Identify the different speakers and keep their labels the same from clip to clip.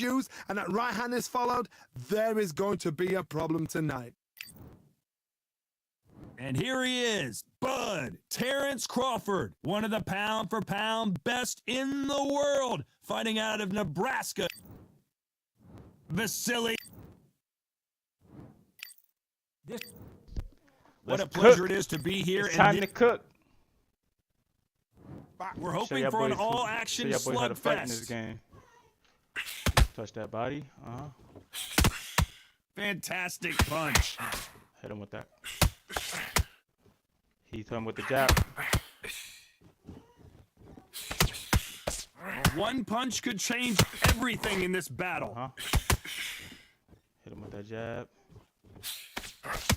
Speaker 1: used and that right hand is followed, there is going to be a problem tonight.
Speaker 2: And here he is, Bud Terrence Crawford, one of the pound-for-pound best in the world, fighting out of Nebraska. Vasily. What a pleasure it is to be here.
Speaker 3: It's time to cook.
Speaker 2: We're hoping for an all-action slugfest.
Speaker 3: In this game. Touch that body.
Speaker 2: Fantastic punch.
Speaker 3: Hit him with that. He's him with the jab.
Speaker 2: One punch could change everything in this battle.
Speaker 3: Hit him with that jab.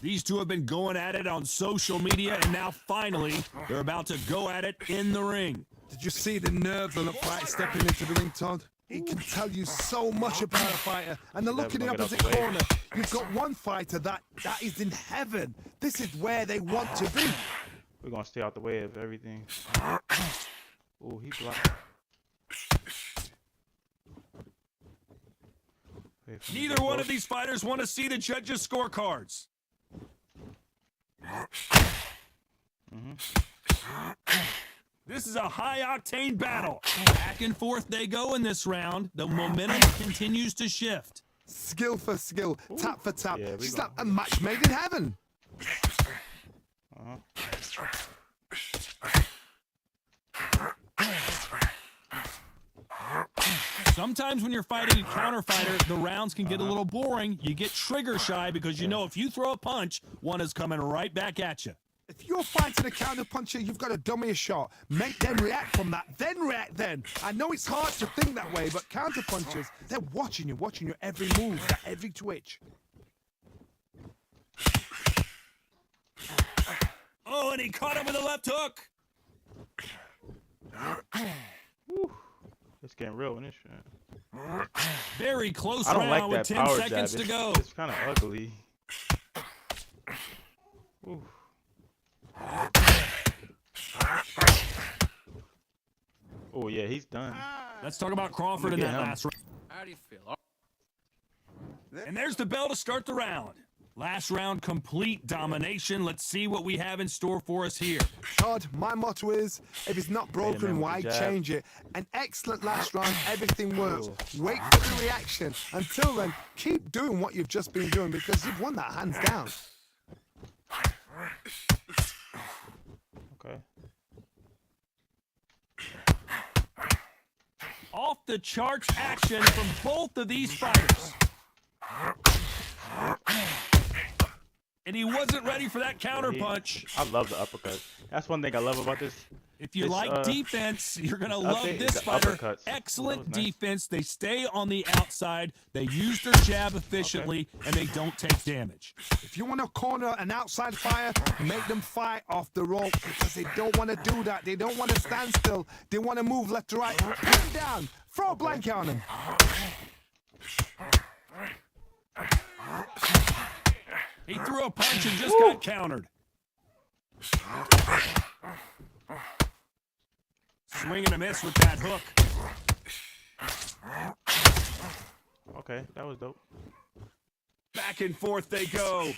Speaker 2: These two have been going at it on social media, and now finally they're about to go at it in the ring.
Speaker 1: Did you see the nerves on the fight stepping into the ring, Todd? It can tell you so much about a fighter. And the look in the opposite corner, you've got one fighter that is in heaven. This is where they want to be.
Speaker 3: We're going to stay out the way of everything. Oh, he blocked.
Speaker 2: Neither one of these fighters want to see the judges' scorecards. This is a high-octane battle. Back and forth they go in this round. The momentum continues to shift.
Speaker 1: Skill for skill, tap for tap.
Speaker 3: Yeah,
Speaker 1: She's like a match made in heaven.
Speaker 2: Sometimes when you're fighting a counter fighter, the rounds can get a little boring. You get trigger shy because you know if you throw a punch, one is coming right back at you.
Speaker 1: If you're fighting a counter puncher, you've got to dummy a shot. Make them react from that, then react then. I know it's hard to think that way, but counter punchers, they're watching your every move, that every twitch.
Speaker 2: Oh, and he caught him with a left hook.
Speaker 3: It's getting real in this shit.
Speaker 2: Very close
Speaker 3: I don't
Speaker 2: round
Speaker 3: like
Speaker 2: with
Speaker 3: that
Speaker 2: 10
Speaker 3: power
Speaker 2: seconds
Speaker 3: jab.
Speaker 2: to go.
Speaker 3: It's kind of ugly. Ooh. Oh yeah, he's done.
Speaker 2: Let's talk about Crawford in that last round.
Speaker 4: How do you feel?
Speaker 2: And there's the bell to start the round. Last round, complete domination. Let's see what we have in store for us here.
Speaker 1: Todd, my motto is, if it's not broken, why change it? An excellent last round, everything works. Wait for the reaction. Until then, keep doing what you've just been doing because you've won that hands down.
Speaker 3: Okay.
Speaker 2: Off the charts action from both of these fighters. And he wasn't ready for that counter punch.
Speaker 3: I love the uppercut. That's one thing I love about this.
Speaker 2: If you like defense, you're going to love this fighter. Excellent defense. They stay on the outside. They use their jab efficiently, and they don't take damage.
Speaker 1: If you want to corner an outside fighter, make them fight off the rope because they don't want to do that. They don't want to stand still. They want to move left to right. Put him down. Throw a blanket on him.
Speaker 2: He threw a punch and just got countered. Swing and a miss with that hook.
Speaker 3: Okay, that was dope.
Speaker 2: Back and forth they go.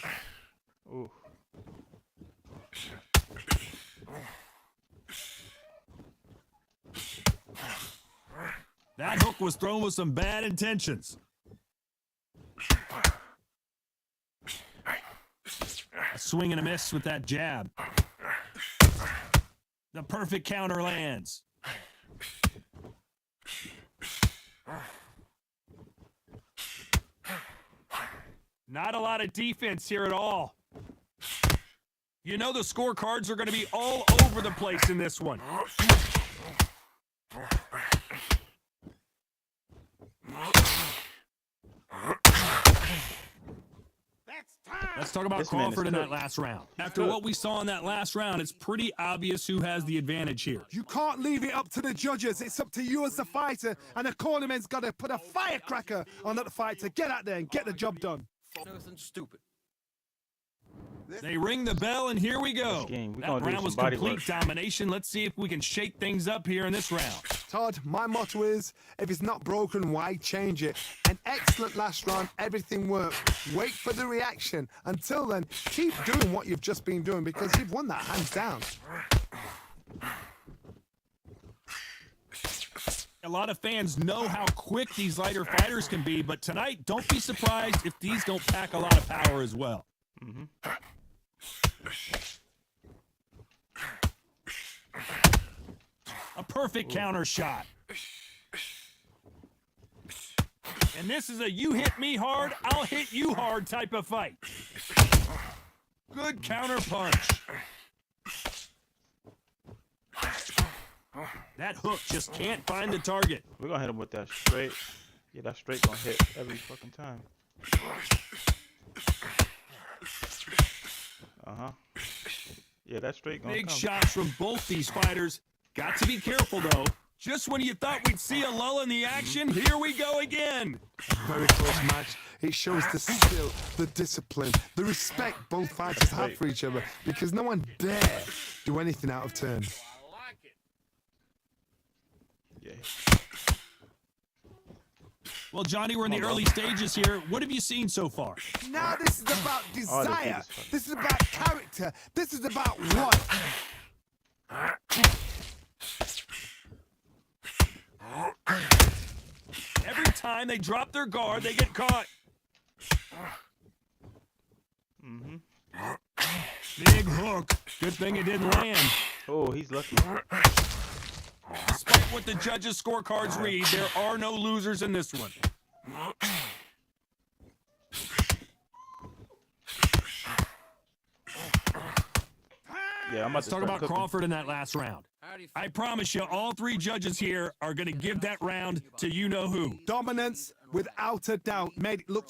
Speaker 3: Ooh.
Speaker 2: That hook was thrown with some bad intentions. A swing and a miss with that jab. The perfect counter lands. Not a lot of defense here at all. You know the scorecards are going to be all over the place in this one. Let's talk about Crawford in that last round. After what we saw in that last round, it's pretty obvious who has the advantage here.
Speaker 1: You can't leave it up to the judges. It's up to you as the fighter, and the cornerman's got to put a firecracker on that fight to get out there and get the job done.
Speaker 4: Nothing stupid.
Speaker 2: They ring the bell, and here we go.
Speaker 3: Game. We
Speaker 2: That
Speaker 3: gonna do
Speaker 2: round was
Speaker 3: some body
Speaker 2: complete
Speaker 3: work.
Speaker 2: domination. Let's see if we can shake things up here in this round.
Speaker 1: Todd, my motto is, if it's not broken, why change it? An excellent last round, everything works. Wait for the reaction. Until then, keep doing what you've just been doing because you've won that hands down.
Speaker 2: A lot of fans know how quick these lighter fighters can be, but tonight, don't be surprised if these don't pack a lot of power as well. A perfect counter shot. And this is a you hit me hard, I'll hit you hard type of fight. Good counter punch. That hook just can't find the target.
Speaker 3: We're gonna hit him with that straight. Yeah, that straight gonna hit every fucking time. Yeah, that straight gonna
Speaker 2: Big
Speaker 3: come.
Speaker 2: shots from both these fighters. Got to be careful though. Just when you thought we'd see a lull in the action, here we go again.
Speaker 1: Very close match. It shows the skill, the discipline, the respect both fighters have for each other because no one dare do anything out of turn.
Speaker 3: Yeah.
Speaker 2: Well, Johnny, we're in the early stages here. What have you seen so far?
Speaker 1: Now this is about desire. This is about character. This is about what?
Speaker 2: Every time they drop their guard, they get caught. Big hook. Good thing it didn't land.
Speaker 3: Oh, he's lucky.
Speaker 2: Despite what the judges' scorecards read, there are no losers in this one.
Speaker 3: Yeah, I'm about
Speaker 2: Let's
Speaker 3: to
Speaker 2: talk
Speaker 3: start
Speaker 2: about
Speaker 3: cooking.
Speaker 2: Crawford in that last round. I promise you, all three judges here are going to give that round to you-know-who.
Speaker 1: Dominance, without a doubt, made it look.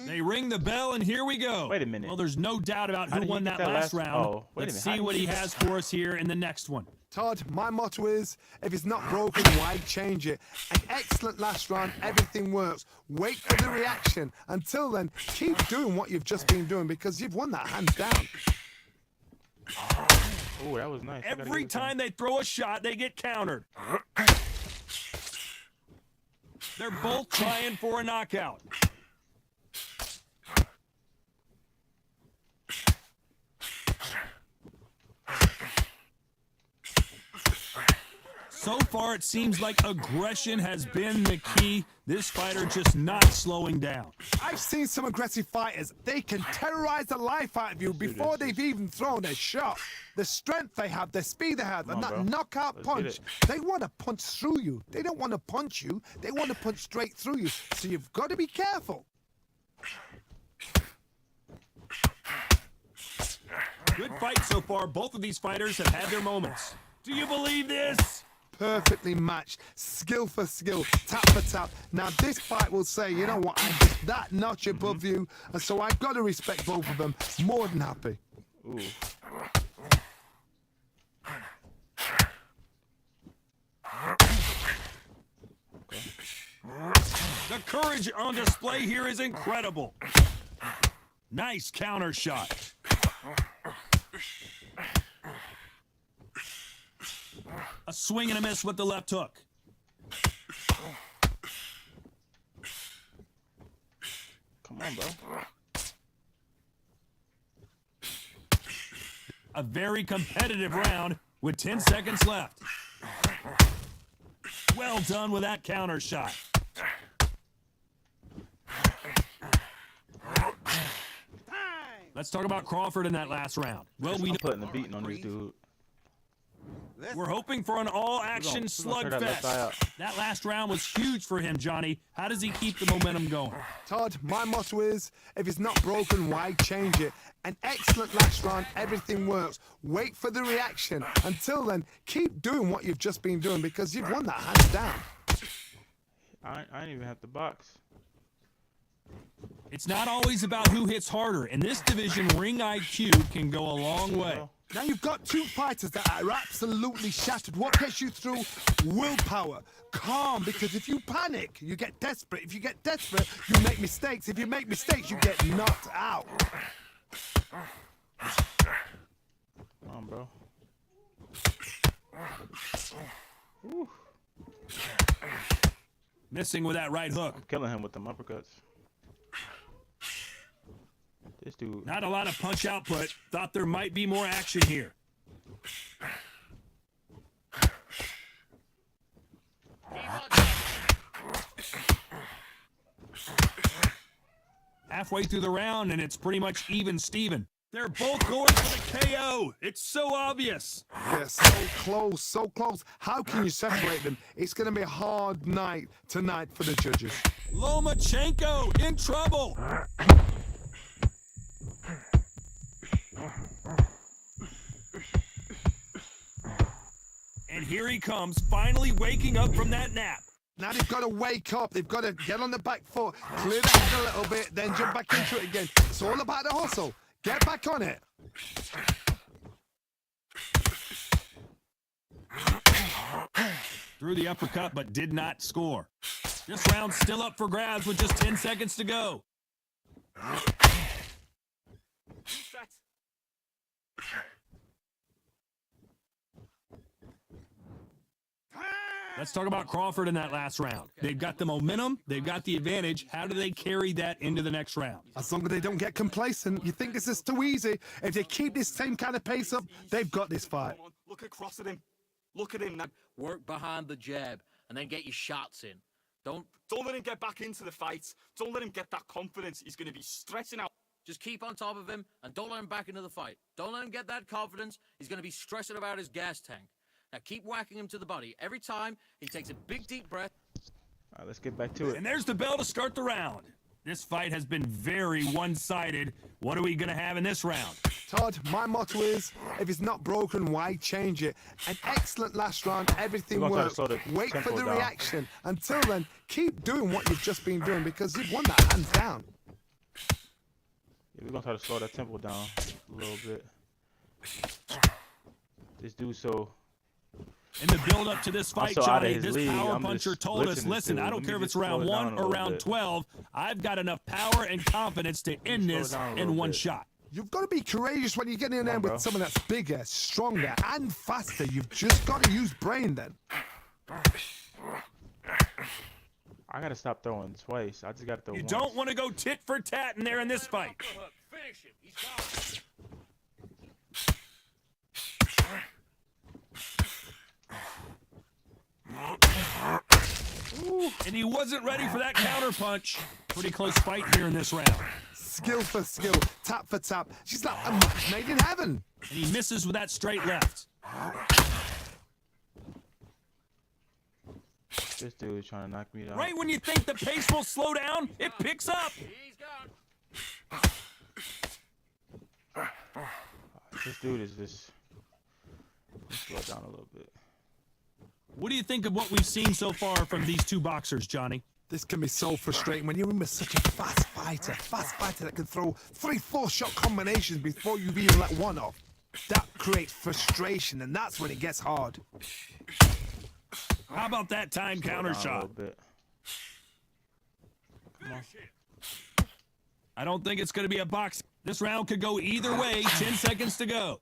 Speaker 2: They ring the bell, and here we go.
Speaker 3: Wait a minute.
Speaker 2: Well, there's no doubt about
Speaker 3: How
Speaker 2: who
Speaker 3: did he
Speaker 2: won
Speaker 3: get
Speaker 2: that
Speaker 3: that
Speaker 2: last
Speaker 3: last-
Speaker 2: round.
Speaker 3: oh, wait a
Speaker 2: Let's
Speaker 3: minute.
Speaker 2: see
Speaker 3: How did
Speaker 2: what
Speaker 3: he
Speaker 2: he
Speaker 3: get
Speaker 2: has for us here in the next one.
Speaker 1: Todd, my motto is, if it's not broken, why change it? An excellent last round, everything works. Wait for the reaction. Until then, keep doing what you've just been doing because you've won that hands down.
Speaker 3: Oh, that was nice. I gotta
Speaker 2: Every
Speaker 3: give it to him.
Speaker 2: time they throw a shot, they get countered. They're both trying for a knockout. So far, it seems like aggression has been the key. This fighter just not slowing down.
Speaker 1: I've seen some aggressive fighters. They can terrorize the life out of you before they've even thrown a shot. The strength they have, the speed they have, and
Speaker 3: on,
Speaker 1: that
Speaker 3: bro.
Speaker 1: knockout
Speaker 3: Let's get
Speaker 1: punch,
Speaker 3: it.
Speaker 1: they want to punch through you. They don't want to punch you. They want to punch straight through you. So you've got to be careful.
Speaker 2: Good fight so far. Both of these fighters have had their moments. Do you believe this?
Speaker 1: Perfectly matched, skill for skill, tap for tap. Now this fight will say, you know what, I'm just that notch above you, and so I've got to respect both of them. More than happy.
Speaker 3: Ooh.
Speaker 2: The courage on display here is incredible. Nice counter shot. A swing and a miss with the left hook.
Speaker 3: Come on, bro.
Speaker 2: A very competitive round with 10 seconds left. Well done with that counter shot. Let's talk about Crawford in that last round. Well,
Speaker 3: I'm putting the beating on this dude.
Speaker 2: we're hoping for an all-action
Speaker 3: we're gonna turn that left eye out.
Speaker 2: slugfest. That last round was huge for him, Johnny. How does he keep the momentum going?
Speaker 1: Todd, my motto is, if it's not broken, why change it? An excellent last round, everything works. Wait for the reaction. Until then, keep doing what you've just been doing because you've won that hands down.
Speaker 3: I didn't even have to box.
Speaker 2: It's not always about who hits harder. In this division, ring IQ can go a long way.
Speaker 1: Now you've got two fighters that are absolutely shattered. What gets you through? Willpower. Calm, because if you panic, you get desperate. If you get desperate, you make mistakes. If you make mistakes, you get knocked out.
Speaker 3: Come on, bro. Woo.
Speaker 2: Missing with that right hook.
Speaker 3: I'm killing him with them uppercuts. This dude.
Speaker 2: Not a lot of punch output. Thought there might be more action here. Halfway through the round, and it's pretty much even Steven. They're both going for the KO. It's so obvious.
Speaker 1: They're so close, so close. How can you separate them? It's going to be a hard night tonight for the judges.
Speaker 2: Lomachenko in trouble. And here he comes, finally waking up from that nap.
Speaker 1: Now they've got to wake up. They've got to get on the back foot, clear the head a little bit, then jump back into it again. It's all about the hustle. Get back on it.
Speaker 2: Threw the uppercut, but did not score. This round's still up for grabs with just 10 seconds to go. Let's talk about Crawford in that last round. They've got the momentum. They've got the advantage. How do they carry that into the next round?
Speaker 1: As long as they don't get complacent, you think this is too easy. If they keep this same kind of pace up, they've got this fight.
Speaker 4: Look across at him. Look at him now.
Speaker 5: Work behind the jab and then get your shots in. Don't
Speaker 4: let him get back into the fight. Don't let him get that confidence. He's going to be stressing out.
Speaker 5: just keep on top of him and don't let him back into the fight. Don't let him get that confidence. He's going to be stressing about his gas tank. Now keep whacking him to the body. Every time he takes a big deep breath.
Speaker 3: All right, let's get back to it.
Speaker 2: And there's the bell to start the round. This fight has been very one-sided. What are we going to have in this round?
Speaker 1: Todd, my motto is, if it's not broken, why change it? An excellent last round, everything works. Wait for the reaction. Until then, keep doing what you've just been doing because you've won that hands down.
Speaker 3: Yeah, we're going to try to slow that tempo down a little bit. This dude so...
Speaker 2: In the build-up to this fight, Johnny, this power
Speaker 3: I'm
Speaker 2: puncher told us, listen, I don't care if it's round 1 or round 12, I've got enough power and confidence to end this in one shot.
Speaker 1: You've got to be courageous when you get in there with someone that's bigger, stronger, and faster. You've just got to use brain then.
Speaker 3: I got to stop throwing twice. I just got to throw
Speaker 2: You
Speaker 3: once.
Speaker 2: don't want to go tit for tat in there in this fight.
Speaker 5: Finish him. He's gone.
Speaker 2: And he wasn't ready for that counter punch. Pretty close fight here in this round.
Speaker 1: Skill for skill, tap for tap. She's like a match made in heaven.
Speaker 2: And he misses with that straight left.
Speaker 3: This dude is trying to knock me down.
Speaker 2: Right when you think the pace will slow down, it picks up.
Speaker 5: He's gone.
Speaker 3: This dude is just... Slow it down a little bit.
Speaker 2: What do you think of what we've seen so far from these two boxers, Johnny?
Speaker 1: This can be so frustrating when you're in with such a fast fighter that can throw 3-4 shot combinations before you've even let one off. That creates frustration, and that's when it gets hard.
Speaker 2: How about that time counter shot?
Speaker 3: Come on.
Speaker 2: I don't think it's going to be a box. This round could go either way. 10 seconds to go.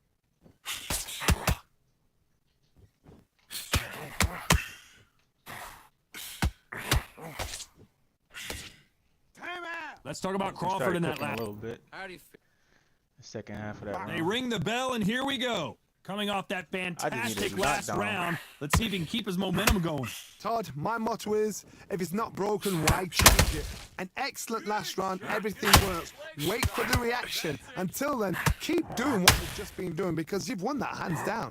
Speaker 2: Let's talk about Crawford in that last.
Speaker 3: A little bit.
Speaker 5: How do you feel?
Speaker 3: The second half of that round.
Speaker 2: They ring the bell, and here we go. Coming off that fantastic last round, let's see if he can keep his momentum going.
Speaker 1: Todd, my motto is, if it's not broken, why change it? An excellent last round, everything works. Wait for the reaction. Until then, keep doing what you've just been doing because you've won that hands down.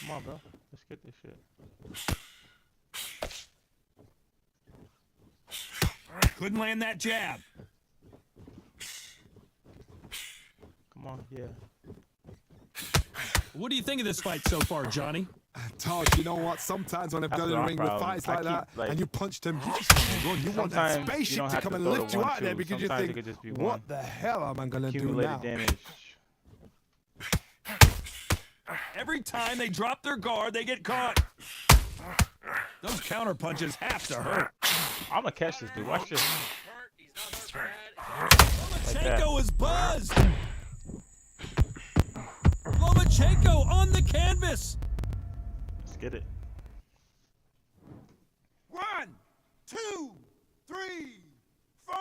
Speaker 3: Come on, bro. Let's get this shit.
Speaker 2: Couldn't land that jab.
Speaker 3: Come on, yeah.
Speaker 2: What do you think of this fight so far, Johnny?
Speaker 1: Todd, you know what? Sometimes when I've
Speaker 3: That's
Speaker 1: done in
Speaker 3: my
Speaker 1: a ring with
Speaker 3: problem.
Speaker 1: fights
Speaker 3: I
Speaker 1: like that,
Speaker 3: keep, like,
Speaker 1: and you punch them, you just want to run. You want that
Speaker 3: sometimes you
Speaker 1: spaceship
Speaker 3: don't
Speaker 1: to
Speaker 3: have
Speaker 1: come
Speaker 3: to
Speaker 1: and
Speaker 3: throw the
Speaker 1: lift you out there
Speaker 3: 1-2.
Speaker 1: because you
Speaker 3: Sometimes it
Speaker 1: think,
Speaker 3: could just be
Speaker 1: what
Speaker 3: one.
Speaker 1: the hell am I going to do
Speaker 3: Accumulated
Speaker 1: now?
Speaker 3: damage.
Speaker 2: Every time they drop their guard, they get caught. Those counter punches have to hurt.
Speaker 3: I'm gonna catch this dude. Watch this.
Speaker 2: Lomachenko is buzzed. Lomachenko on the canvas.
Speaker 3: Let's get it.
Speaker 6: 1, 2, 3, 4,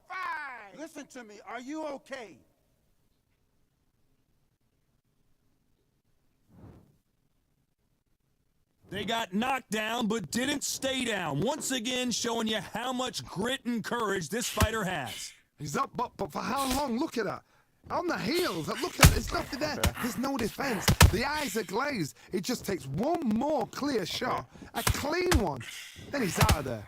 Speaker 6: 5. Listen to me. Are you okay?
Speaker 2: They got knocked down, but didn't stay down. Once again, showing you how much grit and courage this fighter has.
Speaker 1: He's up, but for how long? Look at that. On the heels. Look at it. There's nothing there. There's no defense. The eyes are glazed. It just takes one more clear shot. A clean one. Then he's out of there.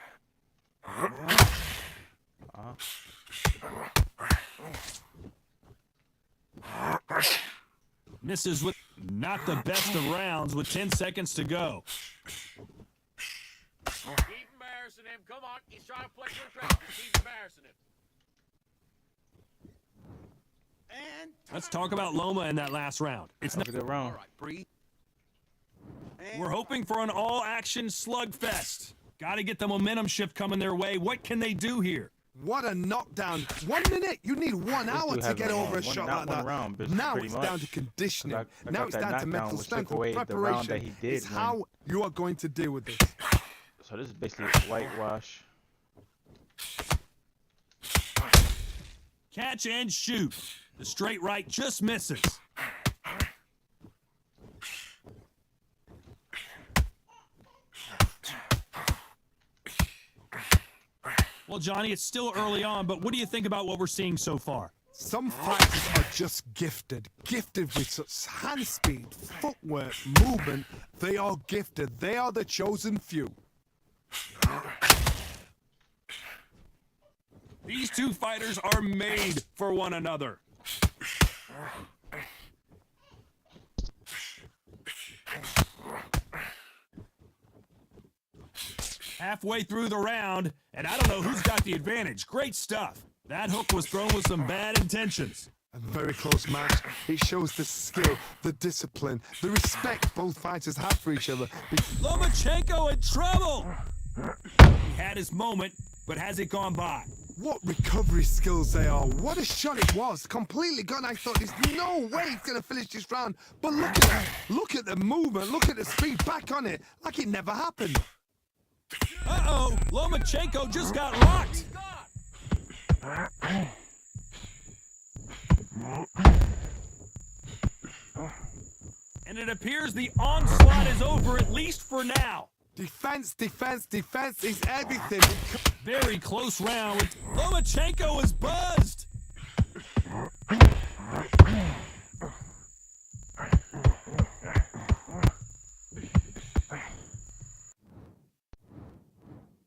Speaker 2: Misses with not the best of rounds with 10 seconds to go.
Speaker 5: Keep embarrassing him. Come on. He's trying to play good crowd. Keep embarrassing him.
Speaker 6: And
Speaker 2: Let's talk about Loma in that last round. It's
Speaker 3: That was a good round.
Speaker 5: All right, breathe.
Speaker 2: We're hoping for an all-action slugfest. Got to get the momentum shift coming their way. What can they do here?
Speaker 1: What a knockdown. 1 minute. You need 1 hour
Speaker 3: dude
Speaker 1: to
Speaker 3: has
Speaker 1: get over a
Speaker 3: one-
Speaker 1: shot
Speaker 3: not
Speaker 1: like
Speaker 3: one
Speaker 1: that.
Speaker 3: round, but
Speaker 1: Now
Speaker 3: pretty
Speaker 1: it's down
Speaker 3: much.
Speaker 1: to conditioning.
Speaker 3: I
Speaker 1: Now
Speaker 3: got
Speaker 1: it's
Speaker 3: that
Speaker 1: down to
Speaker 3: knockdown,
Speaker 1: mental
Speaker 3: which
Speaker 1: strength
Speaker 3: took away
Speaker 1: and
Speaker 3: the round that
Speaker 1: preparation.
Speaker 3: he did
Speaker 1: It's
Speaker 3: win.
Speaker 1: how you are going to deal with this.
Speaker 3: So this is basically whitewash.
Speaker 2: Catch and shoot. The straight right just misses. Well, Johnny, it's still early on, but what do you think about what we're seeing so far?
Speaker 1: Some fighters are just gifted with such hand speed, footwork, movement. They are gifted. They are the chosen few.
Speaker 2: These two fighters are made for one another. Halfway through the round, and I don't know who's got the advantage. Great stuff. That hook was thrown with some bad intentions.
Speaker 1: A very close match. It shows the skill, the discipline, the respect both fighters have for each other.
Speaker 2: Lomachenko in trouble! He had his moment, but has it gone by?
Speaker 1: What recovery skills they are. What a shot it was. Completely gone. I thought there's no way he's going to finish this round. But look at that. Look at the movement. Look at the speed back on it. Like it never happened.
Speaker 2: Uh-oh, Lomachenko just got rocked. And it appears the onslaught is over, at least for now.
Speaker 1: Defense, defense, defense is everything.
Speaker 2: Very close round. Lomachenko is buzzed.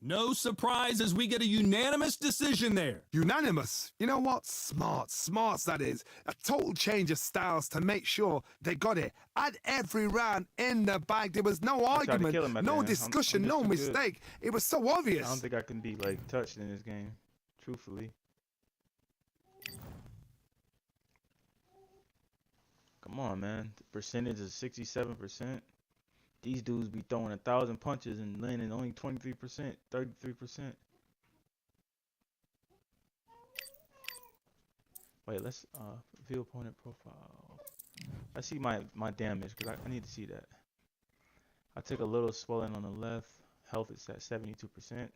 Speaker 2: No surprise as we get a unanimous decision there.
Speaker 1: Unanimous. You know what? Smarts that is. A total change of styles to make sure they got it. At every round in the bag, there was no
Speaker 3: tried to
Speaker 1: argument,
Speaker 3: kill him at the
Speaker 1: no
Speaker 3: end.
Speaker 1: discussion,
Speaker 3: I'm
Speaker 1: no
Speaker 3: just too good.
Speaker 1: mistake. It was so
Speaker 3: I
Speaker 1: obvious.
Speaker 3: don't think I can be like touched in this game, truthfully. Come on, man. The percentage is 67%. These dudes be throwing 1,000 punches and landing only 23%, 33%. Wait, let's view opponent profile. Let's see my damage because I need to see that. I took a little swelling on the left. Health is at 72%.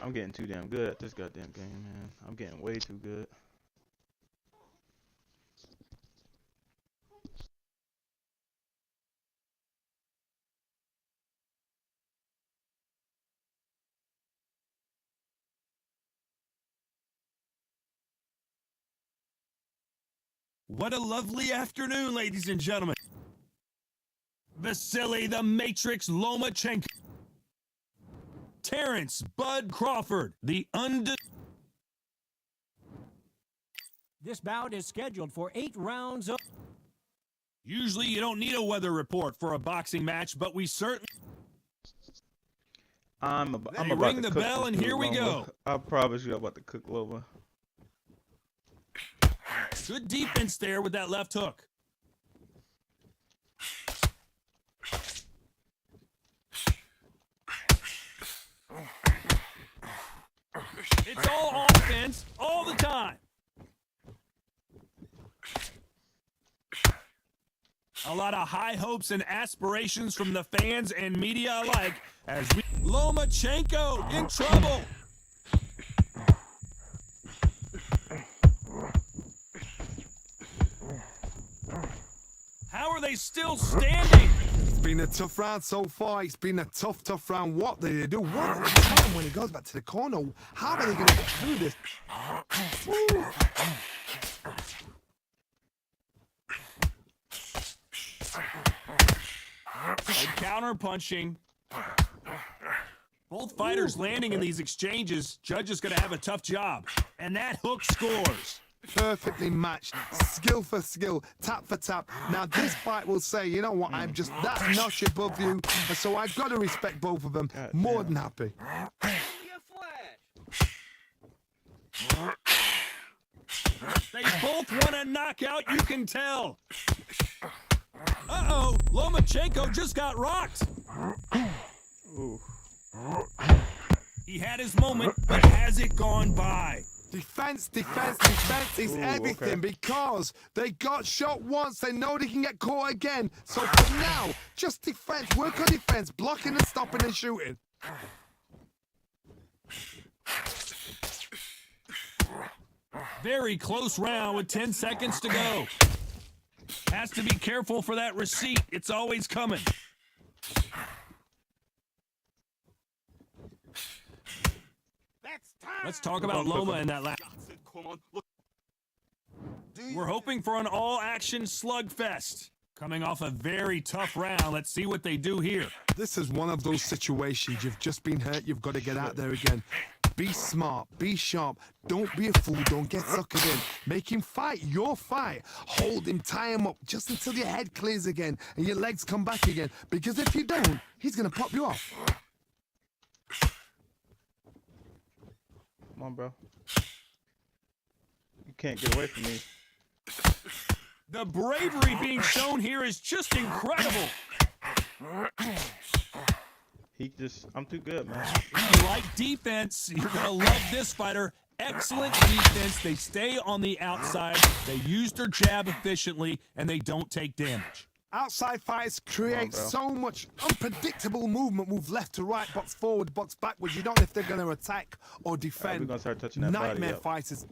Speaker 3: I'm getting too damn good at this goddamn game, man. I'm getting way too good.
Speaker 2: What a lovely afternoon, ladies and gentlemen. Vasily the Matrix Lomachenko. Terrence Bud Crawford, the
Speaker 7: This bout is scheduled for 8 rounds of...
Speaker 2: Usually you don't need a weather report for a boxing match, but we certainly...
Speaker 3: I'm about
Speaker 2: ring
Speaker 3: to
Speaker 2: the
Speaker 3: cook
Speaker 2: bell
Speaker 3: this
Speaker 2: and
Speaker 3: dude,
Speaker 2: here we
Speaker 3: Loma.
Speaker 2: go.
Speaker 3: I promise you I'm about to cook Loma.
Speaker 2: Good defense there with that left hook. It's all offense all the time. A lot of high hopes and aspirations from the fans and media alike as we... Lomachenko in trouble. How are they still standing?
Speaker 1: It's been a tough round so far. It's been a tough round. What do they do? What is the time when he goes back to the corner? How are they going to get through this? Ooh.
Speaker 2: And counter punching. Both fighters landing in these exchanges. Judge is going to have a tough job. And that hook scores.
Speaker 1: Perfectly matched, skill for skill, tap for tap. Now this fight will say, you know what, I'm just that notch above you, and so I've got to respect both of them. More than happy.
Speaker 2: They both want a knockout, you can tell. Uh-oh, Lomachenko just got rocked.
Speaker 3: Ooh.
Speaker 2: He had his moment, but has it gone by?
Speaker 1: Defense is everything because they got shot once. They know they can get caught again. So for now, just defense. Work on defense, blocking and stopping and shooting.
Speaker 2: Very close round with 10 seconds to go. Has to be careful for that receipt. It's always coming. Let's talk about Loma in that last.
Speaker 4: Come on, look.
Speaker 2: We're hoping for an all-action slugfest. Coming off a very tough round, let's see what they do here.
Speaker 1: This is one of those situations. You've just been hurt. You've got to get out there again. Be smart. Be sharp. Don't be a fool. Don't get suckered in. Make him fight your fight. Hold him. Tie him up just until your head clears again and your legs come back again. Because if you don't, he's going to pop you off.
Speaker 3: Come on, bro. You can't get away from me.
Speaker 2: The bravery being shown here is just incredible.
Speaker 3: I'm too good, man.
Speaker 2: If you like defense, you're going to love this fighter. Excellent defense. They stay on the outside. They use their jab efficiently, and they don't take damage.
Speaker 1: Outside fighters create so much unpredictable movement. Move left to right, box forward, box backwards. You don't know if they're going to attack or defend.
Speaker 3: We're going to start touching that
Speaker 1: Nightmare
Speaker 3: body up.
Speaker 1: fighters.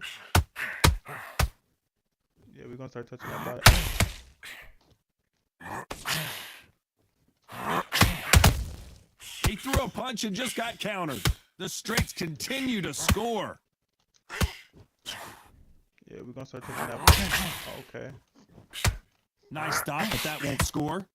Speaker 3: Yeah, we're going to start touching that body.
Speaker 2: He threw a punch and just got countered. The straights continue to score.
Speaker 3: Yeah, we're going to start touching that body. Oh, okay.
Speaker 2: Nice stop, but that won't score.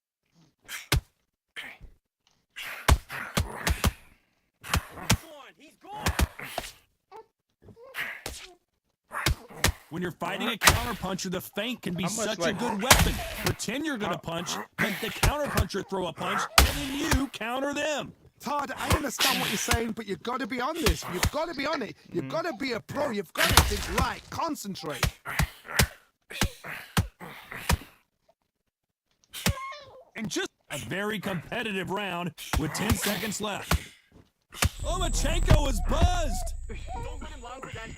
Speaker 2: When you're fighting a counterpuncher, the feint can be such a good weapon. Pretend you're going to punch, let the counterpuncher throw a punch, and then you counter them.
Speaker 1: Todd, I understand what you're saying, but you've got to be on this. You've got to be on it. You've got to be a pro. You've got to think right. Concentrate.
Speaker 2: And just a very competitive round with 10 seconds left. Lomachenko is buzzed.
Speaker 4: Don't let him land again.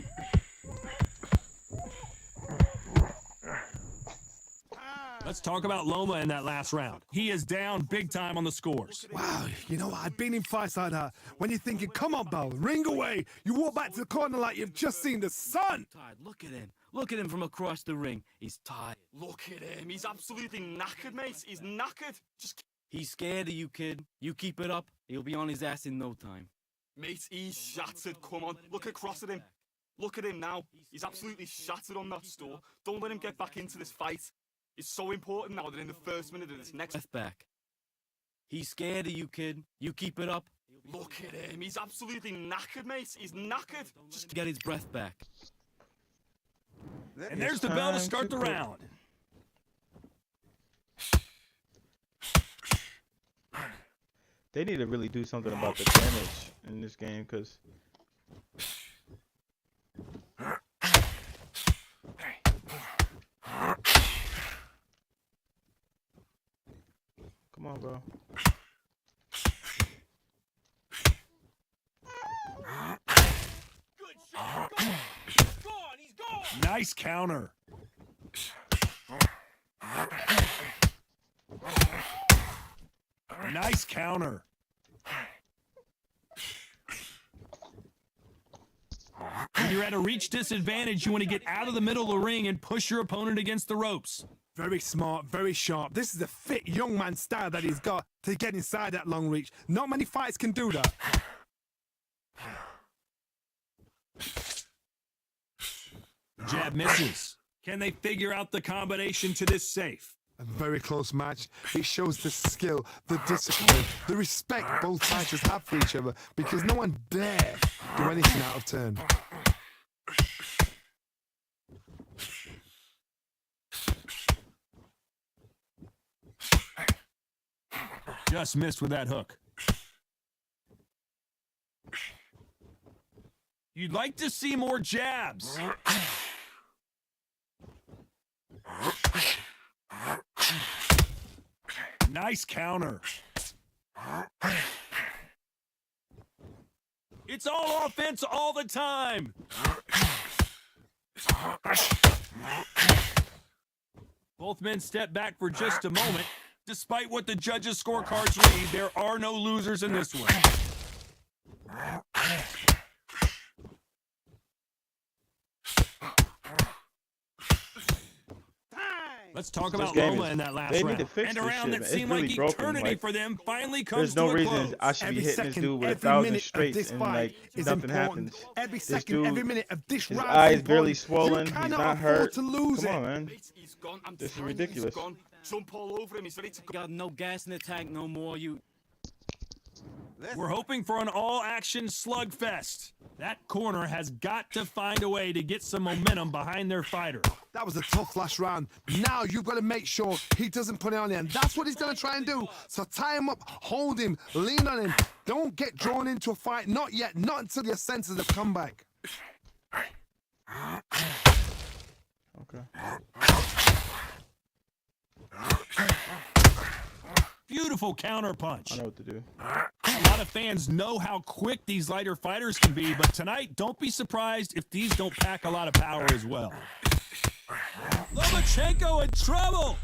Speaker 2: Let's talk about Loma in that last round. He is down big time on the scores.
Speaker 1: Wow, you know, I've been in fights like that. When you're thinking, come on, Bell, ring away. You walk back to the corner like you've just seen the sun.
Speaker 8: Tired. Look at him. Look at him from across the ring. He's tired.
Speaker 4: Look at him. He's absolutely knackered, mate. He's knackered. Just,
Speaker 8: He's scared of you, kid. You keep it up, he'll be on his ass in no time.
Speaker 4: mate, he's shattered. Come on. Look across at him. Look at him now. He's absolutely shattered on that store. Don't let him get back into this fight. It's so important now that in the first minute of this next...
Speaker 8: Breath back. He's scared of you, kid. You keep it up.
Speaker 4: Look at him. He's absolutely knackered, mate. He's knackered. Just
Speaker 8: Get his breath back.
Speaker 2: And there's the bell to start the round.
Speaker 3: They need to really do something about the damage in this game, because come on, bro.
Speaker 2: Nice counter. Nice counter. When you're at a reach disadvantage, you want to get out of the middle of the ring and push your opponent against the ropes.
Speaker 1: Very smart, very sharp. This is a fit young man style that he's got to get inside that long reach. Not many fights can do that.
Speaker 2: Jab misses. Can they figure out the combination to this safe?
Speaker 1: A very close match. It shows the skill, the discipline, the respect both fighters have for each other, because no one dare do anything out of turn.
Speaker 2: Just missed with that hook. You'd like to see more jabs. Nice counter. It's all offense all the time. Both men step back for just a moment. Despite what the judges' scorecards read, there are no losers in this one. Let's talk about Loma in that last round. And a round that seemed like eternity for them finally comes to a close.
Speaker 3: There's no reason I should be hitting this dude with 1,000 straights and like nothing happens.
Speaker 1: Every
Speaker 3: This
Speaker 1: second,
Speaker 3: dude,
Speaker 1: every minute of this
Speaker 3: his
Speaker 1: round
Speaker 3: eye is
Speaker 1: is
Speaker 3: barely
Speaker 1: important.
Speaker 3: swollen.
Speaker 1: You
Speaker 3: He's
Speaker 1: cannot
Speaker 3: not
Speaker 1: afford
Speaker 3: hurt.
Speaker 1: to lose
Speaker 3: Come
Speaker 1: it.
Speaker 3: on, man.
Speaker 4: mate, he's gone. I'm
Speaker 3: This is
Speaker 4: telling you, he's
Speaker 3: ridiculous.
Speaker 4: gone. Jump all over him. He's ready to go.
Speaker 8: Got no gas in the tank no more. You.
Speaker 2: We're hoping for an all-action slugfest. That corner has got to find a way to get some momentum behind their fighter.
Speaker 1: That was a tough last round. Now you've got to make sure he doesn't put it on you, and that's what he's going to try and do. So tie him up, hold him, lean on him. Don't get drawn into a fight. Not yet. Not until your senses have come back.
Speaker 3: Okay.
Speaker 2: Beautiful counter punch.
Speaker 3: I know what to do.
Speaker 2: A lot of fans know how quick these lighter fighters can be, but tonight, don't be surprised if these don't pack a lot of power as well. Lomachenko in trouble!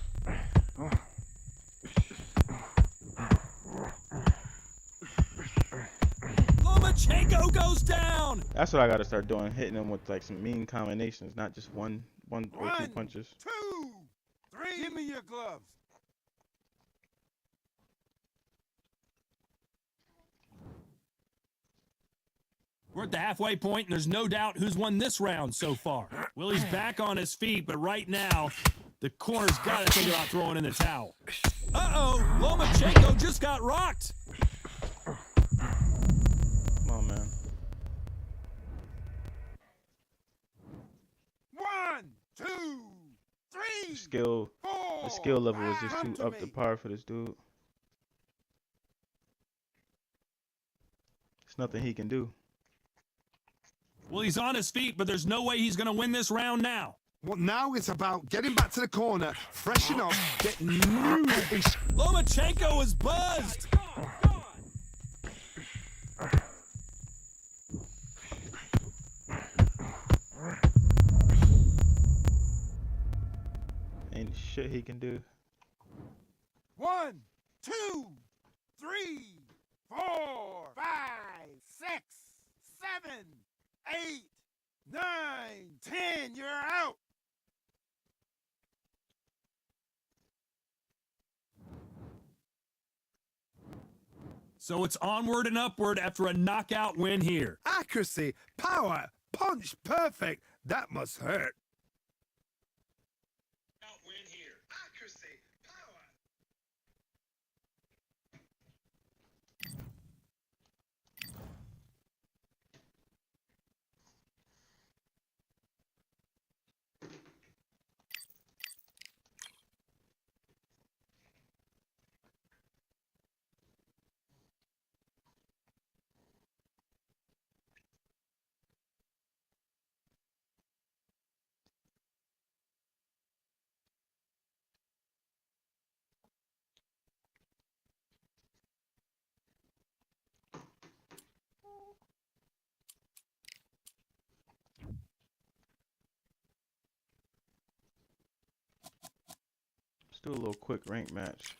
Speaker 2: Lomachenko goes down!
Speaker 3: That's what I gotta start doing, hitting him with like some mean combinations, not just one or two punches.
Speaker 6: 2, 3. Give me your gloves.
Speaker 2: We're at the halfway point, and there's no doubt who's won this round so far. Willie's back on his feet, but right now, the corner's got to think about throwing in the towel. Uh-oh, Lomachenko just got rocked.
Speaker 3: Come on, man.
Speaker 6: 1, 2, 3.
Speaker 3: The skill level is just too up to par for this dude. There's nothing he can do.
Speaker 2: Well, he's on his feet, but there's no way he's going to win this round now.
Speaker 1: Well, now it's about getting back to the corner, freshen up, get new.
Speaker 2: Lomachenko is buzzed.
Speaker 3: Ain't shit he can do.
Speaker 6: 1, 2, 3, 4, 5, 6, 7, 8, 9, 10. You're out.
Speaker 2: So it's onward and upward after a knockout win here.
Speaker 1: Accuracy, power, punch, perfect. That must hurt.
Speaker 2: Win here.
Speaker 1: Accuracy, power.
Speaker 3: Let's do a little quick rank match.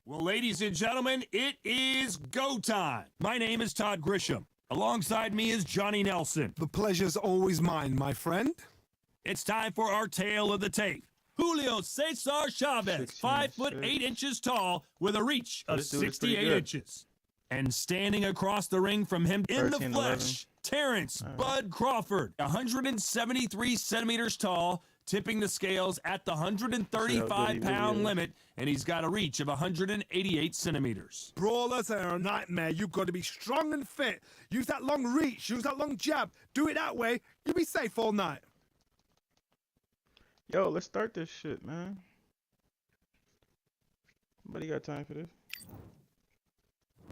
Speaker 2: Well, ladies and gentlemen, it is go time. My name is Todd Grisham. Alongside me is Johnny Nelson.
Speaker 1: The pleasure's always mine, my friend.
Speaker 2: It's time for our tale of the tape. Julio Cesar Chavez, 5 foot 8 inches tall with a reach of
Speaker 3: This dude is pretty
Speaker 2: 68
Speaker 3: good.
Speaker 2: inches. And standing across the ring from him in the
Speaker 3: 13,
Speaker 2: flesh, Terrence Bud Crawford, 173 centimeters tall, tipping the scales at the 135-pound limit, and he's got a reach of 188 centimeters.
Speaker 1: Brawlers are a nightmare. You've got to be strong and fit. Use that long reach. Use that long jab. Do it that way. You'll be safe all night.
Speaker 3: Yo, let's start this shit, man. Somebody got time for this?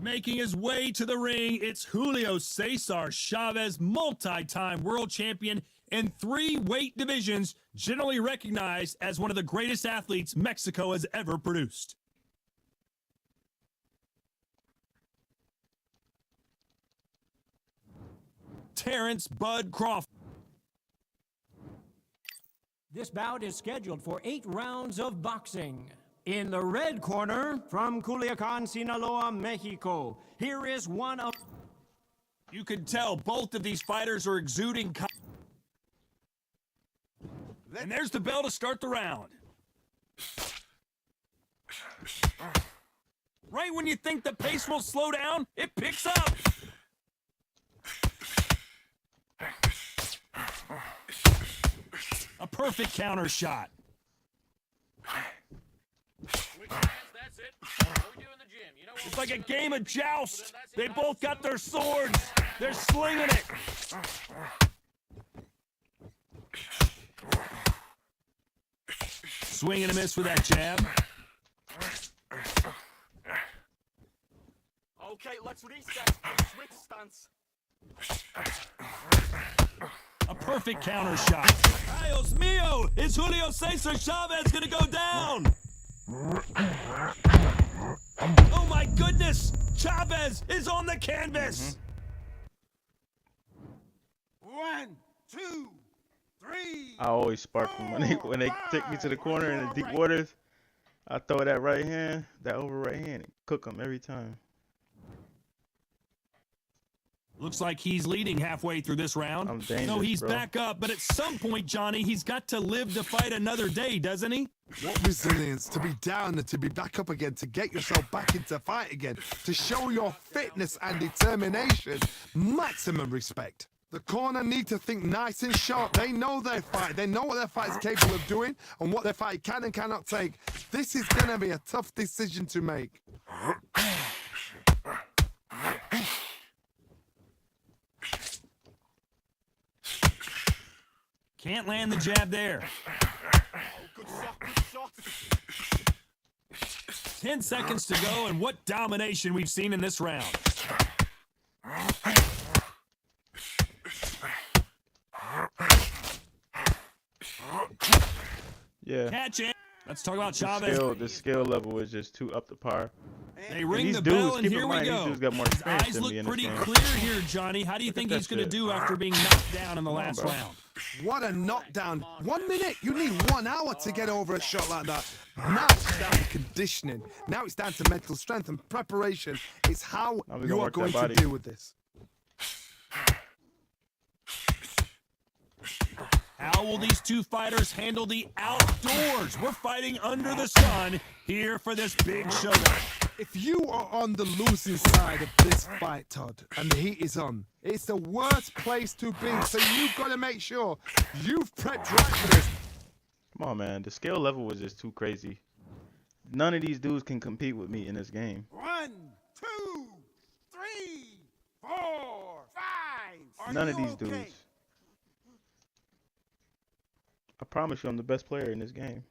Speaker 2: Making his way to the ring, it's Julio Cesar Chavez, multi-time world champion in 3 weight divisions, generally recognized as one of the greatest athletes Mexico has ever produced. Terrence Bud Crawford.
Speaker 7: This bout is scheduled for 8 rounds of boxing. In the red corner, from Culiacan, Sinaloa, Mexico, here is one of...
Speaker 2: You can tell both of these fighters are exuding... And there's the bell to start the round. Right when you think the pace will slow down, it picks up. A perfect counter shot.
Speaker 5: That's it. What we do in the gym. You know what
Speaker 2: It's like a game of joust. They both got their swords. They're slinging it. Swing and a miss with that jab.
Speaker 4: Okay, let's reset. Switch stance.
Speaker 2: A perfect counter shot. Dios mío! Is Julio Cesar Chavez gonna go down? Oh my goodness! Chavez is on the canvas!
Speaker 6: 1, 2, 3.
Speaker 3: I always spark them when they take me to the corner in the deep waters. I throw that right hand, that over right hand, and cook him every time.
Speaker 2: Looks like he's leading halfway through this round.
Speaker 3: I'm dangerous,
Speaker 2: No, he's
Speaker 3: bro.
Speaker 2: back up, but at some point, Johnny, he's got to live to fight another day, doesn't he?
Speaker 1: What resilience to be down and to be back up again, to get yourself back into fight again, to show your fitness and determination. Maximum respect. The corner need to think nice and sharp. They know their fight. They know what their fight is capable of doing and what their fight can and cannot take. This is going to be a tough decision to make.
Speaker 2: Can't land the jab there.
Speaker 4: Good shot, good shot.
Speaker 2: 10 seconds to go, and what domination we've seen in this round.
Speaker 3: Yeah.
Speaker 2: Catch it. Let's talk about
Speaker 3: The
Speaker 2: Chavez.
Speaker 3: skill level is just too up to par.
Speaker 2: They ring
Speaker 3: these
Speaker 2: the
Speaker 3: dudes,
Speaker 2: bell, and
Speaker 3: keep in
Speaker 2: here we
Speaker 3: mind, these
Speaker 2: go.
Speaker 3: dudes got more
Speaker 2: His
Speaker 3: experience
Speaker 2: eyes
Speaker 3: than me
Speaker 2: look
Speaker 3: in this
Speaker 2: pretty
Speaker 3: game.
Speaker 2: clear here, Johnny. How do you
Speaker 3: Look
Speaker 2: think
Speaker 3: at
Speaker 2: he's
Speaker 3: that
Speaker 2: going to
Speaker 3: shit.
Speaker 2: do after being knocked down in the last
Speaker 3: bro.
Speaker 2: round?
Speaker 1: What a knockdown. 1 minute. You need 1 hour to get over a shot like that. Now it's down to conditioning. Now it's down to mental strength and preparation. It's how
Speaker 3: Now we gonna
Speaker 1: you are
Speaker 3: work that
Speaker 1: going to
Speaker 3: body.
Speaker 1: deal with this.
Speaker 2: How will these two fighters handle the outdoors? We're fighting under the sun here for this big showdown.
Speaker 1: If you are on the losing side of this fight, Todd, and the heat is on, it's the worst place to be. So you've got to make sure you've prepped right for this.
Speaker 3: Come on, man. The skill level was just too crazy. None of these dudes can compete with me in this game.
Speaker 6: 1, 2, 3, 4, 5.
Speaker 3: None of these dudes. I promise you I'm the best player in this game.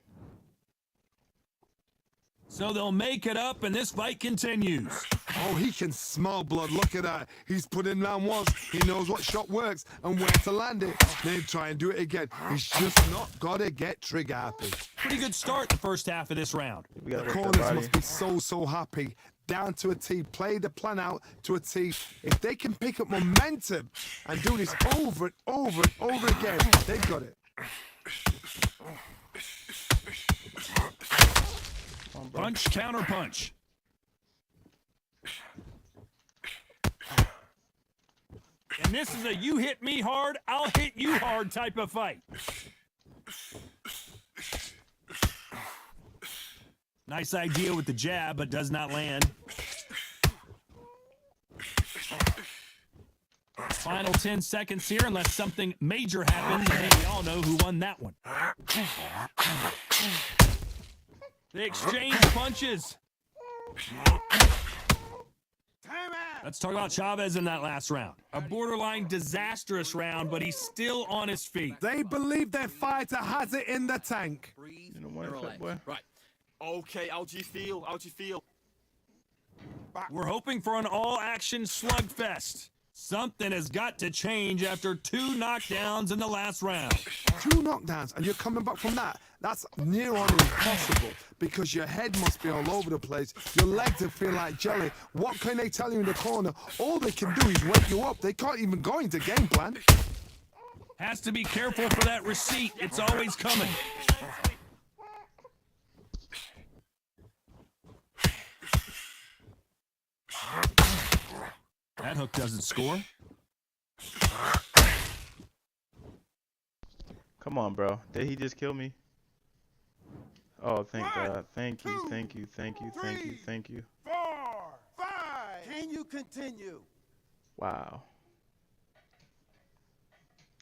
Speaker 2: So they'll make it up, and this fight continues.
Speaker 1: Oh, he can smell blood. Look at that. He's put in round once. He knows what shot works and where to land it. Then try and do it again. He's just not got to get trigger happy.
Speaker 2: Pretty good start the first half of this round.
Speaker 3: We gotta
Speaker 1: The
Speaker 3: work that
Speaker 1: corners
Speaker 3: body.
Speaker 1: must be so happy. Down to a T. Play the plan out to a T. If they can pick up momentum and do this over and over and over again, they've got it.
Speaker 2: Punch, counter punch. And this is a you hit me hard, I'll hit you hard type of fight. Nice idea with the jab, but does not land. Final 10 seconds here, unless something major happens, and we all know who won that one. They exchange punches. Let's talk about Chavez in that last round. A borderline disastrous round, but he's still on his feet.
Speaker 1: They believe their fighter has it in the tank.
Speaker 5: Breathe.
Speaker 3: You know what,
Speaker 5: and
Speaker 3: fat
Speaker 5: relax.
Speaker 3: boy?
Speaker 5: Right.
Speaker 4: Okay, how do you feel? How do you feel?
Speaker 2: We're hoping for an all-action slugfest. Something has got to change after 2 knockdowns in the last round.
Speaker 1: 2 knockdowns, and you're coming back from that. That's near on impossible because your head must be all over the place. Your legs will feel like jelly. What can they tell you in the corner? All they can do is wake you up. They can't even go into game plan.
Speaker 2: Has to be careful for that receipt. It's always coming. That hook doesn't score.
Speaker 3: Come on, bro. Did he just kill me? Oh, thank God. Thank you, thank you, thank you, thank you, thank you.
Speaker 6: 4, 5. Can you continue?
Speaker 3: Wow.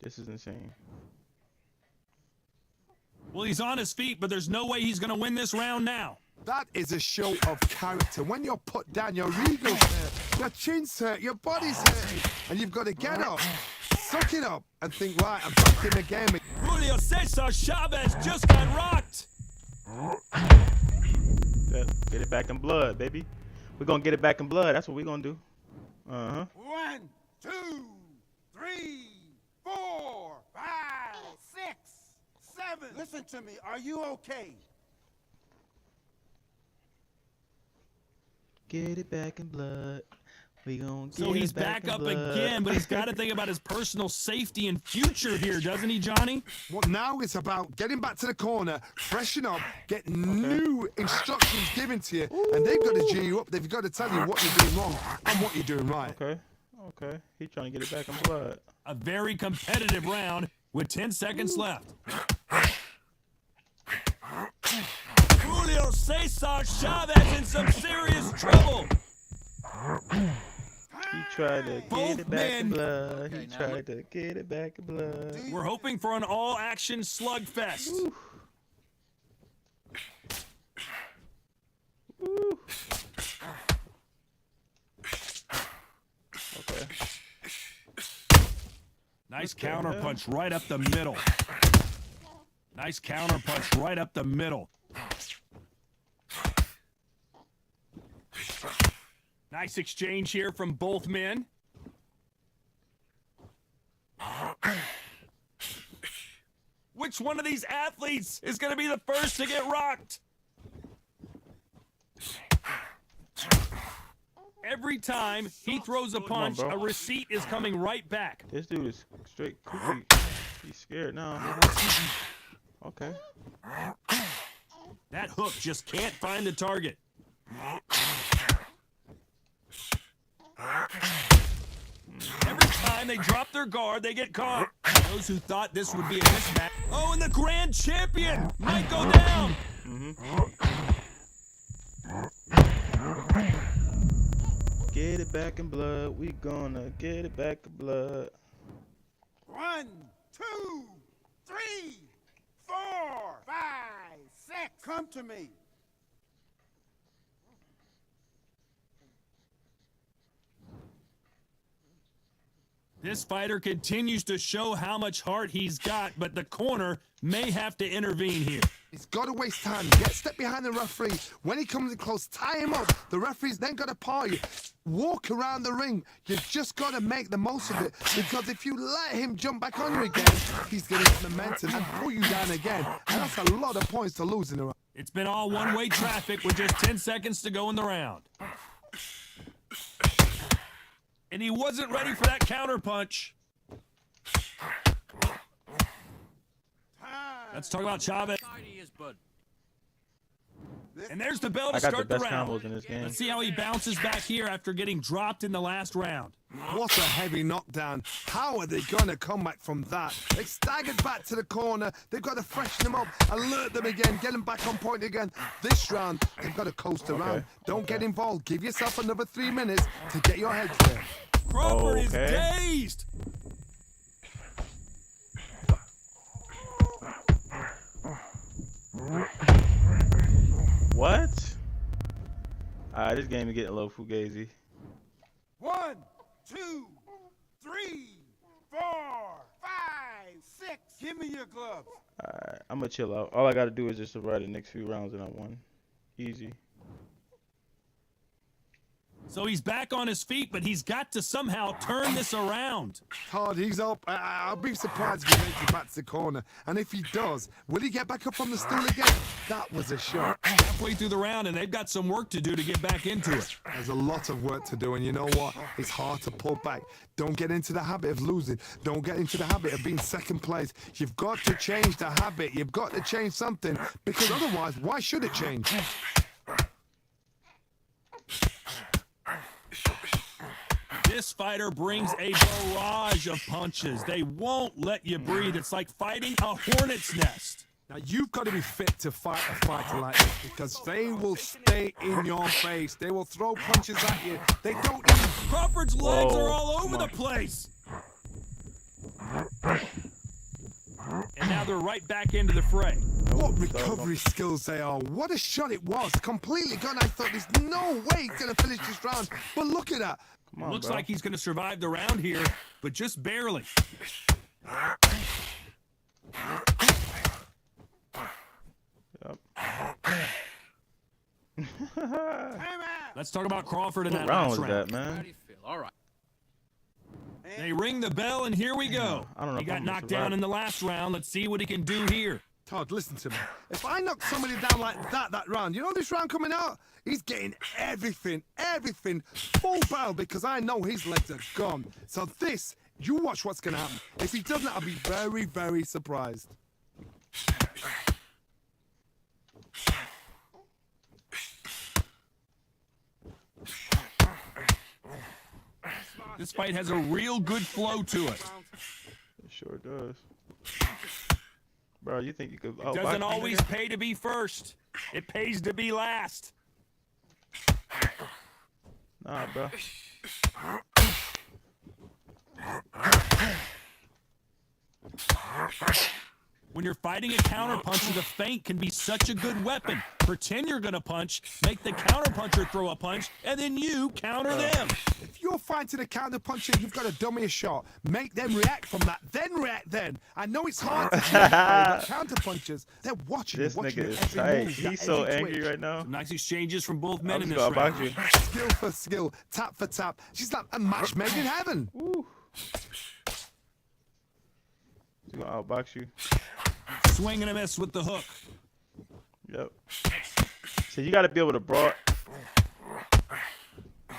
Speaker 3: This is insane.
Speaker 2: Well, he's on his feet, but there's no way he's going to win this round now.
Speaker 1: That is a show of character. When you're put down, your ego's hurt, your chin's hurt, your body's hurt, and you've got to get up, suck it up, and think, right, I'm back in the game.
Speaker 2: Julio Cesar Chavez just got rocked.
Speaker 3: Get it back in blood, baby. We're going to get it back in blood. That's what we're going to do. Uh-huh.
Speaker 6: 1, 2, 3, 4, 5, 6, 7. Listen to me. Are you okay?
Speaker 3: Get it back in blood. We gonna
Speaker 2: So
Speaker 3: get
Speaker 2: he's
Speaker 3: it back
Speaker 2: back
Speaker 3: in
Speaker 2: up
Speaker 3: blood.
Speaker 2: again, but he's got to think about his personal safety and future here, doesn't he, Johnny?
Speaker 1: Well, now it's about getting back to the corner, freshen up, get new instructions given to you, and they've got to G you up. They've got to tell you what you're doing wrong and what you're doing right.
Speaker 3: Okay. He trying to get it back in blood.
Speaker 2: A very competitive round with 10 seconds left. Julio Cesar Chavez in some serious trouble.
Speaker 3: He tried to
Speaker 2: Both
Speaker 3: get it back in
Speaker 2: men.
Speaker 3: blood. He tried to get it back in blood.
Speaker 2: We're hoping for an all-action slugfest.
Speaker 3: Woo. Okay.
Speaker 2: Nice counter punch right up the middle. Nice counter punch right up the middle. Nice exchange here from both men. Which one of these athletes is going to be the first to get rocked? Every time he throws a punch,
Speaker 3: bro.
Speaker 2: a receipt is coming right back.
Speaker 3: This dude is straight kooky. He's scared now. Okay.
Speaker 2: That hook just can't find the target. Every time they drop their guard, they get caught. Those who thought this would be a mismatch. Oh, and the grand champion might go down.
Speaker 3: Get it back in blood. We gonna get it back in blood.
Speaker 6: 1, 2, 3, 4, 5, 6. Come to me.
Speaker 2: This fighter continues to show how much heart he's got, but the corner may have to intervene here.
Speaker 1: He's got to waste time. Get a step behind the referee. When he comes in close, tie him up. The referee's then got to paw you. Walk around the ring. You've just got to make the most of it. Because if you let him jump back on you again, he's going to get momentum and pull you down again. And that's a lot of points to lose in a round.
Speaker 2: It's been all one-way traffic with just 10 seconds to go in the round. And he wasn't ready for that counter punch. Let's talk about Chavez.
Speaker 5: He is, bud.
Speaker 2: And there's the bell to
Speaker 3: I got the
Speaker 2: start the
Speaker 3: best
Speaker 2: round.
Speaker 3: combos in this game.
Speaker 2: Let's see how he bounces back here after getting dropped in the last round.
Speaker 1: What a heavy knockdown. How are they going to come back from that? They staggered back to the corner. They've got to freshen them up, alert them again, get them back on point again. This round, they've got to coast around. Don't get involved. Give yourself another 3 minutes to get your head clear.
Speaker 2: Crawford is dazed.
Speaker 3: What? Alright, this game is getting a little fugazi.
Speaker 6: 1, 2, 3, 4, 5, 6. Give me your gloves.
Speaker 3: Alright, I'm gonna chill out. All I gotta do is just survive the next few rounds and I won. Easy.
Speaker 2: So he's back on his feet, but he's got to somehow turn this around.
Speaker 1: Hard, he's up. I'll be surprised if he makes it back to the corner. And if he does, will he get back up on the stool again? That was a shot.
Speaker 2: Halfway through the round, and they've got some work to do to get back into it.
Speaker 1: There's a lot of work to do, and you know what? It's hard to pull back. Don't get into the habit of losing. Don't get into the habit of being second place. You've got to change the habit. You've got to change something, because otherwise, why should it change?
Speaker 2: This fighter brings a barrage of punches. They won't let you breathe. It's like fighting a hornet's nest.
Speaker 1: Now, you've got to be fit to fight a fighter like this, because they will stay in your face. They will throw punches at you. They don't even...
Speaker 2: Crawford's legs are all over the place. And now they're right back into the fray.
Speaker 1: What recovery skills they are. What a shot it was. Completely gone. I thought there's no way he's going to finish this round. But look at that.
Speaker 3: Come on,
Speaker 2: Looks
Speaker 3: bro.
Speaker 2: like he's going to survive the round here, but just barely.
Speaker 3: Yep.
Speaker 2: Let's talk about Crawford in
Speaker 3: What
Speaker 2: that
Speaker 3: round
Speaker 2: last
Speaker 3: was
Speaker 2: round.
Speaker 3: that,
Speaker 5: How
Speaker 3: man?
Speaker 5: do you feel? All right.
Speaker 2: They ring the bell, and here we go.
Speaker 3: I don't know
Speaker 2: He
Speaker 3: if
Speaker 2: got
Speaker 3: I'm gonna
Speaker 2: knocked down
Speaker 3: survive.
Speaker 2: in the last round. Let's see what he can do here.
Speaker 1: Todd, listen to me. If I knock somebody down like that round, you know this round coming out? He's getting everything, full barrel because I know his legs are gone. So this, you watch what's going to happen. If he doesn't, I'll be very, very surprised.
Speaker 2: This fight has a real good flow to it.
Speaker 3: It sure does. Bro, you think you could...
Speaker 2: It doesn't always pay to be first. It pays to be last.
Speaker 3: Nah, bro.
Speaker 2: When you're fighting a counterpuncher, the feint can be such a good weapon. Pretend you're gonna punch, make the counterpuncher throw a punch, and then you counter them.
Speaker 1: If you're fighting a counterpuncher, you've got to dummy a shot. Make them react from that, then react then. I know it's hard to do, but counterpunchers, they're watching
Speaker 3: This
Speaker 1: watching
Speaker 3: nigga is
Speaker 1: every
Speaker 3: tight.
Speaker 1: move,
Speaker 3: He's
Speaker 1: that
Speaker 3: so
Speaker 1: every
Speaker 3: angry
Speaker 1: twitch.
Speaker 3: right now.
Speaker 2: Some nice exchanges from both men
Speaker 3: I'm
Speaker 2: in
Speaker 3: just
Speaker 2: this
Speaker 3: gonna
Speaker 2: round.
Speaker 3: box you.
Speaker 1: Skill for skill, tap for tap. She's like a match made in heaven.
Speaker 3: Woo. He's gonna outbox you.
Speaker 2: Swing and a miss with the hook.
Speaker 3: Yep. So you got to be able to brawl.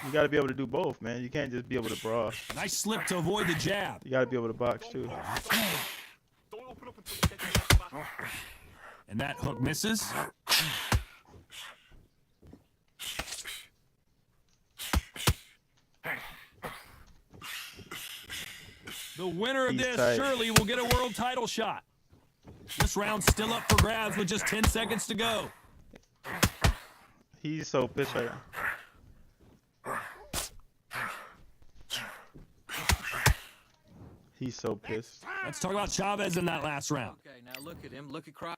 Speaker 3: You got to be able to do both, man. You can't just be able to brawl.
Speaker 2: Nice slip to avoid the jab.
Speaker 3: You got to be able to box too.
Speaker 4: Don't open up until you get your left back.
Speaker 2: And that hook misses. The winner of
Speaker 3: He's
Speaker 2: this
Speaker 3: tight.
Speaker 2: surely will get a world title shot. This round's still up for grabs with just 10 seconds to go.
Speaker 3: He's so pissed right now. He's so pissed.
Speaker 2: Let's talk about Chavez in that last round.
Speaker 5: Okay, now look at him. Look at Cry.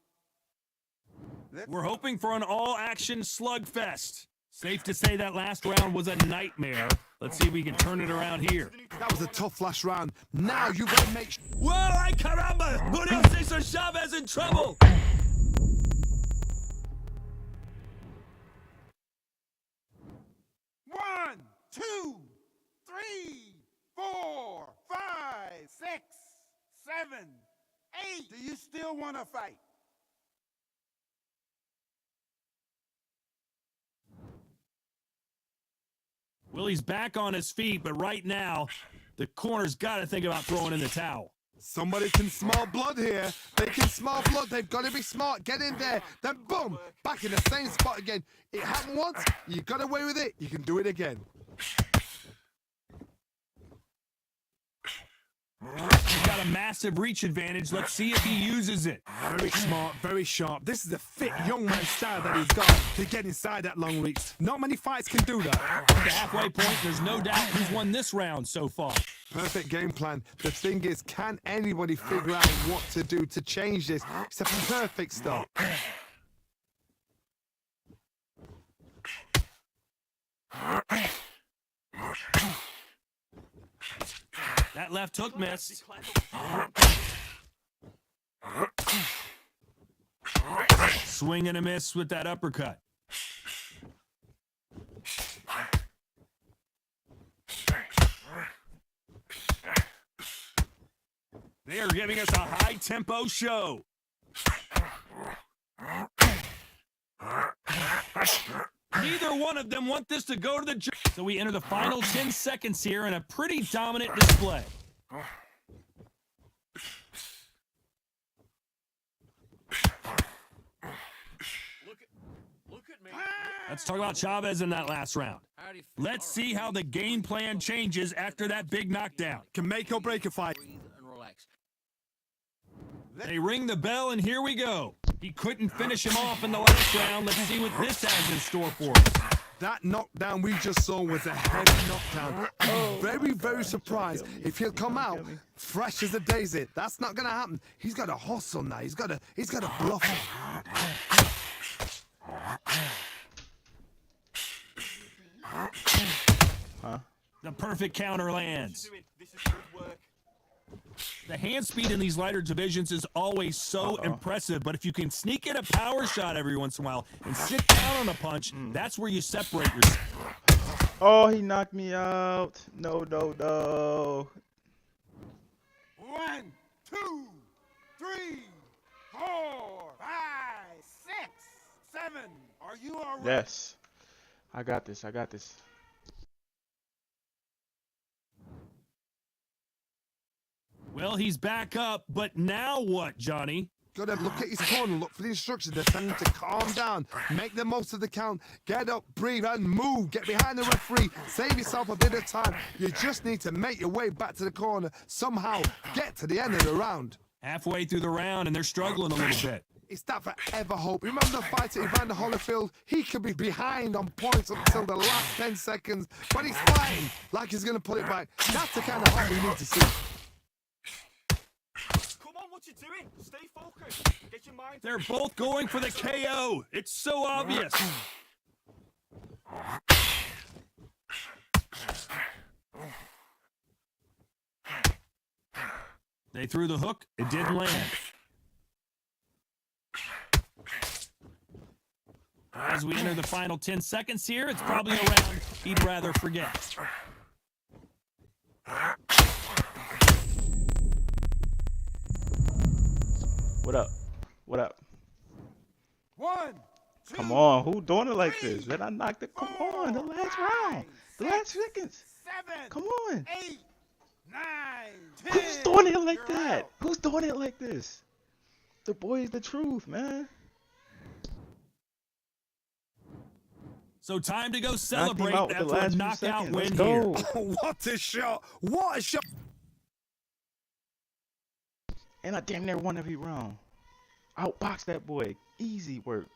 Speaker 2: We're hoping for an all-action slugfest. Safe to say that last round was a nightmare. Let's see if we can turn it around here.
Speaker 1: That was a tough last round. Now you got to make sure.
Speaker 2: Whoa, ay caramba! Julio Cesar Chavez in trouble!
Speaker 6: One, two, three, 4, 5, 6, 7, 8. Do you still want to fight?
Speaker 2: Willie's back on his feet, but right now, the corner's got to think about throwing in the towel.
Speaker 1: Somebody can smell blood here. They can smell blood. They've got to be smart. Get in there. Then boom, back in the same spot again. It happened once. You got away with it. You can do it again.
Speaker 2: He's got a massive reach advantage. Let's see if he uses it.
Speaker 1: Very smart, very sharp. This is a fit young man style that he's got to get inside that long reach. Not many fights can do that.
Speaker 2: At the halfway point, there's no doubt who's won this round so far.
Speaker 1: Perfect game plan. The thing is, can anybody figure out what to do to change this? It's a perfect start.
Speaker 2: That left hook missed. Swing and a miss with that uppercut. They are giving us a high-tempo show. Neither one of them want this to go to the jury. So we enter the final 10 seconds here in a pretty dominant display.
Speaker 5: Look at me.
Speaker 2: Let's talk about Chavez in that last round.
Speaker 5: How do you feel?
Speaker 2: Let's see how the game plan changes after that big knockdown.
Speaker 1: Can make or break a fight.
Speaker 5: Breathe and relax.
Speaker 2: They ring the bell, and here we go. He couldn't finish him off in the last round. Let's see what this has in store for us.
Speaker 1: That knockdown we just saw was a heavy knockdown. I'm very, very surprised if he'll come out fresh as a daisy. That's not going to happen. He's got to hustle now. He's got to bluff.
Speaker 2: The perfect counter lands.
Speaker 4: This is good work.
Speaker 2: The hand speed in these lighter divisions is always so impressive, but if you can sneak in a power shot every once in a while and sit down on a punch, that's where you separate yourself.
Speaker 3: Oh, he knocked me out. No, no, no.
Speaker 6: 1, 2, 3, 4, 5, 6, 7. Are you all right?
Speaker 3: Yes. I got this. I got this.
Speaker 2: Well, he's back up, but now what, Johnny?
Speaker 1: Gotta look at his corner, look for the instructions. They're telling him to calm down, make the most of the count, get up, breathe, and move. Get behind the referee, save yourself a bit of time. You just need to make your way back to the corner, somehow get to the end of the round.
Speaker 2: Halfway through the round, and they're struggling a little bit.
Speaker 1: It's that forever hope. Remember the fight at Evander Holyfield? He could be behind on points up until the last 10 seconds, but he's fighting like he's gonna put it back. That's the kind of hope we need to see.
Speaker 4: Come on, what you doing? Stay focused. Get your mind.
Speaker 2: They're both going for the KO. It's so obvious. They threw the hook. It didn't land. As we enter the final 10 seconds here, it's probably a round he'd rather forget.
Speaker 3: What up? What up?
Speaker 6: 1, 2,
Speaker 3: Come on. Who doing it like this? Man, I knocked it. Come on. The last round. The last seconds.
Speaker 6: 7,
Speaker 3: Come on.
Speaker 6: 8, 9, 10.
Speaker 3: Who's doing it like
Speaker 6: You're
Speaker 3: that?
Speaker 6: out.
Speaker 3: Who's doing it like this? The boy is the truth, man.
Speaker 2: So time to go
Speaker 3: Knocked him
Speaker 2: celebrate
Speaker 3: out with the
Speaker 2: after a
Speaker 3: last few
Speaker 2: knockout
Speaker 3: seconds. Let's
Speaker 2: win
Speaker 3: go.
Speaker 2: here.
Speaker 1: What a shot! What a shot!
Speaker 3: And I damn near won every round. Outboxed that boy. Easy work.